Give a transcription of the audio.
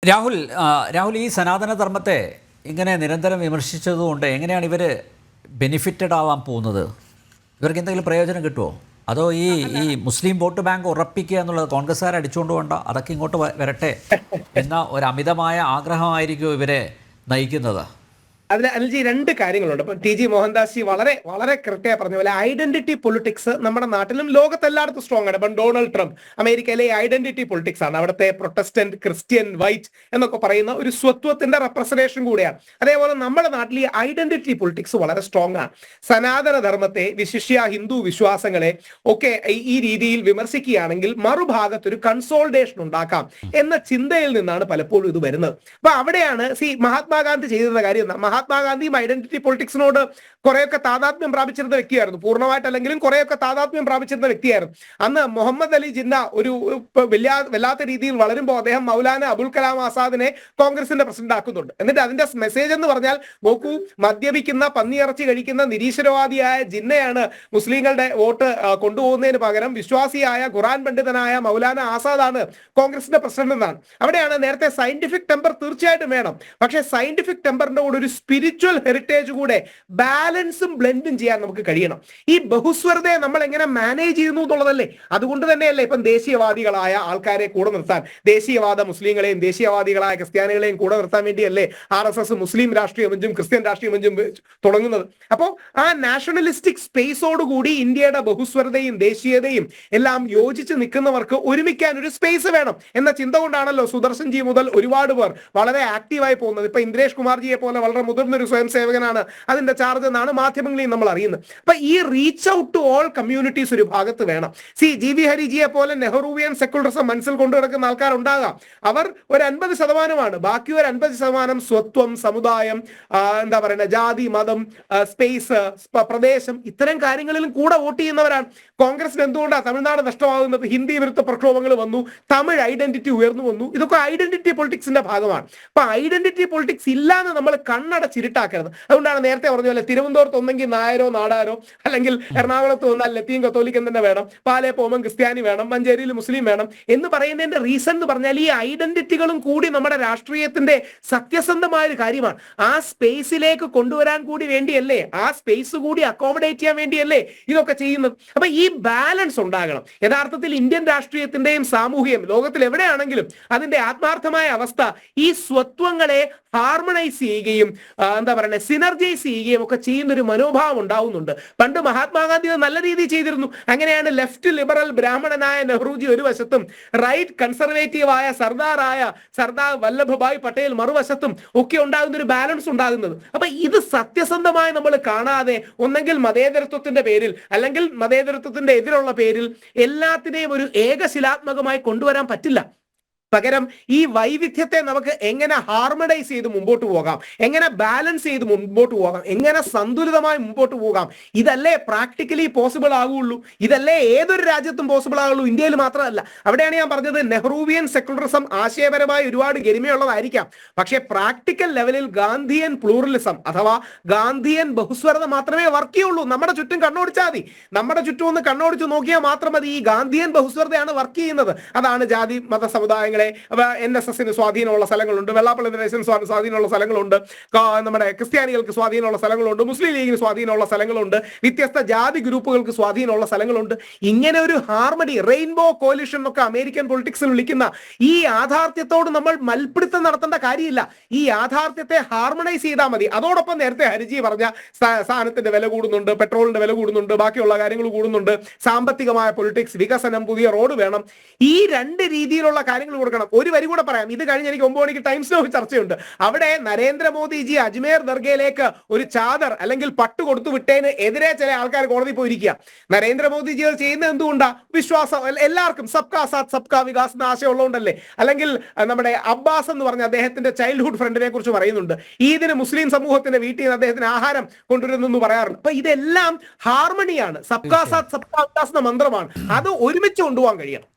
രാഹുൽ രാഹുൽ ഈ സനാതന ധർമ്മത്തെ ഇങ്ങനെ നിരന്തരം വിമർശിച്ചതുകൊണ്ട് എങ്ങനെയാണ് ഇവർ ബെനിഫിറ്റഡ് ആവാൻ പോകുന്നത്? ഇവർക്ക് എന്തെങ്കിലും പ്രയോജനം കിട്ടുമോ? അതോ ഈ മുസ്ലിം വോട്ട് ബാങ്ക് ഉറപ്പിക്കുക എന്നുള്ളത് കോൺഗ്രസ്സുകാർ അടിച്ചുകൊണ്ട് പോകണ്ട, അതൊക്കെ ഇങ്ങോട്ട് വരട്ടെ എന്ന ഒരു അമിതമായ ആഗ്രഹമായിരിക്കും ഇവരെ നയിക്കുന്നത്? അതിൽ അനിൽജി രണ്ട് കാര്യങ്ങളുണ്ട്. ഇപ്പം ടി ജി മോഹൻദാസ് ജി വളരെ വളരെ കൃത്യമായി പറഞ്ഞ പോലെ ഐഡന്റിറ്റി പൊളിറ്റിക്സ് നമ്മുടെ നാട്ടിലും ലോകത്തെല്ലായിടത്തും സ്ട്രോങ് ആണ്. ഇപ്പം ഡൊണാൾഡ് ട്രംപ് അമേരിക്കയിലെ ഐഡന്റിറ്റി പൊളിറ്റിക്സ് ആണ്. അവിടുത്തെ പ്രൊട്ടസ്റ്റന്റ്, ക്രിസ്ത്യൻ, വൈറ്റ് എന്നൊക്കെ പറയുന്ന ഒരു സ്വത്വത്തിന്റെ റെപ്രസെന്റേഷൻ കൂടിയാണ്. അതേപോലെ നമ്മുടെ നാട്ടിൽ ഈ ഐഡന്റിറ്റി പൊളിറ്റിക്സ് വളരെ സ്ട്രോങ് ആണ്. സനാതന ധർമ്മത്തെ, വിശിഷ്യ ഹിന്ദു വിശ്വാസങ്ങളെ ഒക്കെ ഈ രീതിയിൽ വിമർശിക്കുകയാണെങ്കിൽ മറുഭാഗത്ത് ഒരു കൺസോൾട്ടേഷൻ ഉണ്ടാക്കാം എന്ന ചിന്തയിൽ നിന്നാണ് പലപ്പോഴും ഇത് വരുന്നത്. അപ്പൊ അവിടെയാണ് മഹാത്മാഗാന്ധി ചെയ്തിരുന്ന കാര്യം. മഹാത്മാഗാന്ധിയും ഐഡന്റിറ്റി പൊളിറ്റിക്സിനോട് കുറെയൊക്കെ താതാത്മ്യം പ്രാപിച്ചിരുന്ന വ്യക്തിയായിരുന്നു. പൂർണ്ണമായിട്ടല്ലെങ്കിലും കുറെയൊക്കെ താതാത്മ്യം പ്രാപിച്ചിരുന്ന വ്യക്തിയായിരുന്നു. അന്ന് മുഹമ്മദ് അലി ജിന്ന ഒരു വല്ലാത്ത രീതിയിൽ വളരുമ്പോൾ അദ്ദേഹം മൗലാന അബുൽ കലാം ആസാദിനെ കോൺഗ്രസിന്റെ പ്രസിഡന്റ് ആക്കുന്നുണ്ട്. എന്നിട്ട് അതിന്റെ മെസ്സേജ് എന്ന് പറഞ്ഞാൽ, നോക്കൂ, മദ്യപിക്കുന്ന, പന്നിയിറച്ചി കഴിക്കുന്ന നിരീശ്വരവാദിയായ ജിന്നയാണ് മുസ്ലിങ്ങളുടെ വോട്ട് കൊണ്ടുപോകുന്നതിന് പകരം വിശ്വാസിയായ ഖുറാൻ പണ്ഡിതനായ മൗലാന ആസാദാണ് കോൺഗ്രസിന്റെ പ്രസിഡന്റ് എന്നാണ്. അവിടെയാണ് നേരത്തെ സയന്റിഫിക് ടെമ്പർ തീർച്ചയായിട്ടും വേണം, പക്ഷേ സയന്റിഫിക് ടെമ്പറിന്റെ കൂടെ ഒരു സ്പിരിച്വൽ ഹെറിറ്റേജ് കൂടെ ബാലൻസും ബ്ലെൻഡും ചെയ്യാൻ നമുക്ക് കഴിയണം. ഈ ബഹുസ്വരതയെ നമ്മൾ എങ്ങനെ മാനേജ് ചെയ്യുന്നു എന്നുള്ളതല്ലേ. അതുകൊണ്ട് തന്നെയല്ലേ ഇപ്പം ദേശീയവാദികളായ ആൾക്കാരെ കൂടെ നിർത്താൻ, ദേശീയവാദ മുസ്ലിങ്ങളെയും ദേശീയവാദികളായ ക്രിസ്ത്യാനികളെയും കൂടെ നിർത്താൻ വേണ്ടിയല്ലേ RSS മുസ്ലിം രാഷ്ട്രീയ മഞ്ചും ക്രിസ്ത്യൻ രാഷ്ട്രീയ മഞ്ചും തുടങ്ങുന്നത്. അപ്പോൾ ആ നാഷണലിസ്റ്റിക് സ്പേസോടുകൂടി ഇന്ത്യയുടെ ബഹുസ്വരതയും ദേശീയതയും എല്ലാം യോജിച്ച് നിൽക്കുന്നവർക്ക് ഒരുമിക്കാൻ ഒരു സ്പേസ് വേണം എന്ന ചിന്ത കൊണ്ടാണല്ലോ സുദർശൻ ജി മുതൽ ഒരുപാട് പേർ വളരെ ആക്റ്റീവായി പോകുന്നത്. ഇപ്പൊ ഇന്ദ്രേഷ് കുമാർജിയെ പോലെ വളരെ മുതിർന്നൊരു സ്വയം സേവകനാണ് അതിന്റെ ചാർജ് എന്നാണ് മാധ്യമങ്ങളിൽ നമ്മൾ അറിയുന്നത്. അപ്പൊ ഈ reach out to all communities ഒരു ഭാഗത്ത് വേണം. GV ഹരിജിയെ പോലെ നെഹ്റുവിയൻ സെക്കുലറിസം മനസ്സിൽ കൊണ്ടു നടക്കുന്ന ആൾക്കാരുണ്ടാകാം. അവർ ഒരു 50%, ബാക്കി ഒരു 50% സ്വത്വം, സമുദായം, എന്താ പറയുക, ജാതി, മതം, സ്പേസ്, പ്രദേശം, ഇത്തരം കാര്യങ്ങളിലും കൂടെ വോട്ട് ചെയ്യുന്നവരാണ്. കോൺഗ്രസിന് എന്തുകൊണ്ടാണ് തമിഴ്നാട് നഷ്ടമാകുന്നത്? ഹിന്ദി വിരുദ്ധ പ്രക്ഷോഭങ്ങൾ വന്നു, തമിഴ് ഐഡന്റിറ്റി ഉയർന്നു വന്നു. ഇതൊക്കെ ഐഡന്റിറ്റി പൊളിറ്റിക്സിന്റെ ഭാഗമാണ്. അപ്പൊ ഐഡന്റിറ്റി പൊളിറ്റിക്സ് ഇല്ലാന്ന് നമ്മൾ കണ്ണടച്ചിരുട്ടാക്കരുത്. അതുകൊണ്ടാണ് നേരത്തെ പറഞ്ഞ പോലെ തിരുവനന്തപുരത്ത് ഒന്നെങ്കിൽ നായരോ നാടാരോ, അല്ലെങ്കിൽ എറണാകുളത്ത് വന്നാൽ ലത്തീൻ കത്തോലിക്കൻ തന്നെ വേണം, പാലേ പോകുമ്പോൾ ക്രിസ്ത്യാനി വേണം, മഞ്ചേരിയിൽ മുസ്ലിം വേണം എന്ന് പറയുന്നതിന്റെ റീസൺ എന്ന് പറഞ്ഞാൽ ഈ ഐഡന്റിറ്റികളും കൂടി നമ്മുടെ രാഷ്ട്രീയത്തിന്റെ സത്യസന്ധമായ ഒരു കാര്യമാണ്. ആ സ്പേസിലേക്ക് കൊണ്ടുവരാൻ കൂടി വേണ്ടിയല്ലേ, ആ സ്പേസ് കൂടി അക്കോമഡേറ്റ് ചെയ്യാൻ വേണ്ടിയല്ലേ ഇതൊക്കെ ചെയ്യുന്നത്. അപ്പൊ ഈ ബാലൻസ് ഉണ്ടാകണം. യഥാർത്ഥത്തിൽ ഇന്ത്യൻ രാഷ്ട്രീയത്തിന്റെയും സാമൂഹികം ലോകത്തിൽ എവിടെയാണെങ്കിലും അതിന്റെ ആത്മാർത്ഥമായ അവസ്ഥ ഈ സ്വത്വങ്ങളെ ഹാർമണൈസ് ചെയ്യുകയും എന്താ പറയുക, സിനർജൈസ് ചെയ്യുകയും ഒക്കെ ചെയ്യുന്ന ഒരു മനോഭാവം ഉണ്ടാവുന്നുണ്ട്. പണ്ട് മഹാത്മാഗാന്ധി നല്ല രീതിയിൽ ചെയ്തിരുന്നു. അങ്ങനെയാണ് ലെഫ്റ്റ് ലിബറൽ ബ്രാഹ്മണനായ നെഹ്റുജി ഒരു വശത്തും റൈറ്റ് കൺസർവേറ്റീവായ സർദാർ വല്ലഭഭായ് പട്ടേൽ മറുവശത്തും ഒക്കെ ഉണ്ടാകുന്ന ഒരു ബാലൻസ് ഉണ്ടാകുന്നത്. അപ്പൊ ഇത് സത്യസന്ധമായി നമ്മൾ കാണാതെ ഒന്നെങ്കിൽ മതേതരത്വത്തിന്റെ പേരിൽ അല്ലെങ്കിൽ മതേതരത്വത്തിന്റെ എതിരുള്ള പേരിൽ എല്ലാത്തിനെയും ഒരു ഏകശിലാത്മകമായി കൊണ്ടുവരാൻ പറ്റില്ല. പകരം ഈ വൈവിധ്യത്തെ നമുക്ക് എങ്ങനെ ഹാർമണൈസ് ചെയ്ത് മുമ്പോട്ട് പോകാം, എങ്ങനെ ബാലൻസ് ചെയ്ത് മുമ്പോട്ട് പോകാം, എങ്ങനെ സന്തുലിതമായി മുമ്പോട്ട് പോകാം, ഇതല്ലേ പ്രാക്ടിക്കലി പോസിബിൾ ആകുള്ളൂ. ഇതല്ലേ ഏതൊരു രാജ്യത്തും പോസിബിൾ ആകുള്ളൂ, ഇന്ത്യയിൽ മാത്രമല്ല. അവിടെയാണ് ഞാൻ പറഞ്ഞത്, നെഹ്റുവിയൻ സെക്കുലറിസം ആശയപരമായി ഒരുപാട് ഗരിമയുള്ളതായിരിക്കാം, പക്ഷേ പ്രാക്ടിക്കൽ ലെവലിൽ ഗാന്ധിയൻ പ്ലൂറലിസം അഥവാ ഗാന്ധിയൻ ബഹുസ്വരത മാത്രമേ വർക്ക് ചെയ്യുള്ളൂ. നമ്മുടെ ചുറ്റും കണ്ണോടിച്ചാൽ മതി, നമ്മുടെ ചുറ്റും ഒന്ന് കണ്ണോടിച്ച് നോക്കിയാൽ മാത്രം മതി. ഈ ഗാന്ധിയൻ ബഹുസ്വരതയാണ് വർക്ക് ചെയ്യുന്നത്. അതാണ് ജാതി മത സമുദായങ്ങൾ, NSSന് സ്വാധീനമുള്ള സ്ഥലങ്ങളുണ്ട്, വെള്ളാപ്പള്ളി നടേശന് സ്വാധീനമുള്ള സ്ഥലങ്ങളുണ്ട്, നമ്മുടെ ക്രിസ്ത്യാനികൾക്ക് സ്വാധീനമുള്ള സ്ഥലങ്ങളുണ്ട്, മുസ്ലിം ലീഗിന് സ്വാധീനമുള്ള സ്ഥലങ്ങളുണ്ട്, വ്യത്യസ്ത ജാതി ഗ്രൂപ്പുകൾക്ക് സ്വാധീനമുള്ള സ്ഥലങ്ങളുണ്ട്. ഇങ്ങനെ ഒരു ഹാർമണി, റെയിൻബോ കോalition എന്നൊക്കെ അമേരിക്കൻ പൊളിറ്റിക്സിൽ വിളിക്കുന്ന ഈ യാഥാർത്ഥ്യത്തോട് നമ്മൾ മൽപ്പിടുത്തം നടത്തേണ്ട കാര്യമില്ല. ഈ യാഥാർത്ഥ്യത്തെ ഹാർമണൈസ് ചെയ്താൽ മതി. അതോടൊപ്പം നേരത്തെ ഹരിജി പറഞ്ഞ സാധനത്തിന്റെ വില കൂടുന്നുണ്ട്, പെട്രോളിന്റെ വില കൂടുന്നുണ്ട്, ബാക്കിയുള്ള കാര്യങ്ങൾ കൂടുന്നുണ്ട്, സാമ്പത്തികമായ പൊളിറ്റിക്സ്, വികസനം, പുതിയ റോഡ് വേണം. ഈ രണ്ട് രീതിയിലുള്ള കാര്യങ്ങൾ കൊടുക്കണം. ഒരു വരി കൂടെ പറയാം. ഇത് കഴിഞ്ഞ് എനിക്ക് 9 മണിക്ക് ടൈംസ് നൗ ചർച്ചയുണ്ട്. അവിടെ നരേന്ദ്രമോദിജി അജ്മേർ ദർഗയിലേക്ക് ഒരു ചാദർ അല്ലെങ്കിൽ പട്ട് കൊടുത്തു വിട്ടതിന് എതിരെ ചില ആൾക്കാർ കോടതി പോയിരിക്കുക. നരേന്ദ്രമോദിജി അത് ചെയ്യുന്നത് എന്തുകൊണ്ടാ? വിശ്വാസം, എല്ലാവർക്കും സബ്കാ സാത്ത് സബ്കാ വികാസ് എന്ന ആശയം ഉള്ളതുകൊണ്ടല്ലേ. അല്ലെങ്കിൽ നമ്മുടെ അബ്ബാസ് എന്ന് പറഞ്ഞ അദ്ദേഹത്തിന്റെ ചൈൽഡ്ഹുഡ് ഫ്രണ്ടിനെ കുറിച്ച് പറയുന്നുണ്ട്. ഈദിന് മുസ്ലിം സമൂഹത്തിന്റെ വീട്ടിൽ നിന്ന് അദ്ദേഹത്തിന് ആഹാരം കൊണ്ടുവരുന്നു പറയാറുണ്ട്. അപ്പൊ ഇതെല്ലാം ഹാർമണിയാണ്, സബ്കാ സാത്ത് സബ്കാ വികാസ് എന്ന മന്ത്രമാണ്. അത് ഒരുമിച്ച് കൊണ്ടുപോകാൻ കഴിയണം.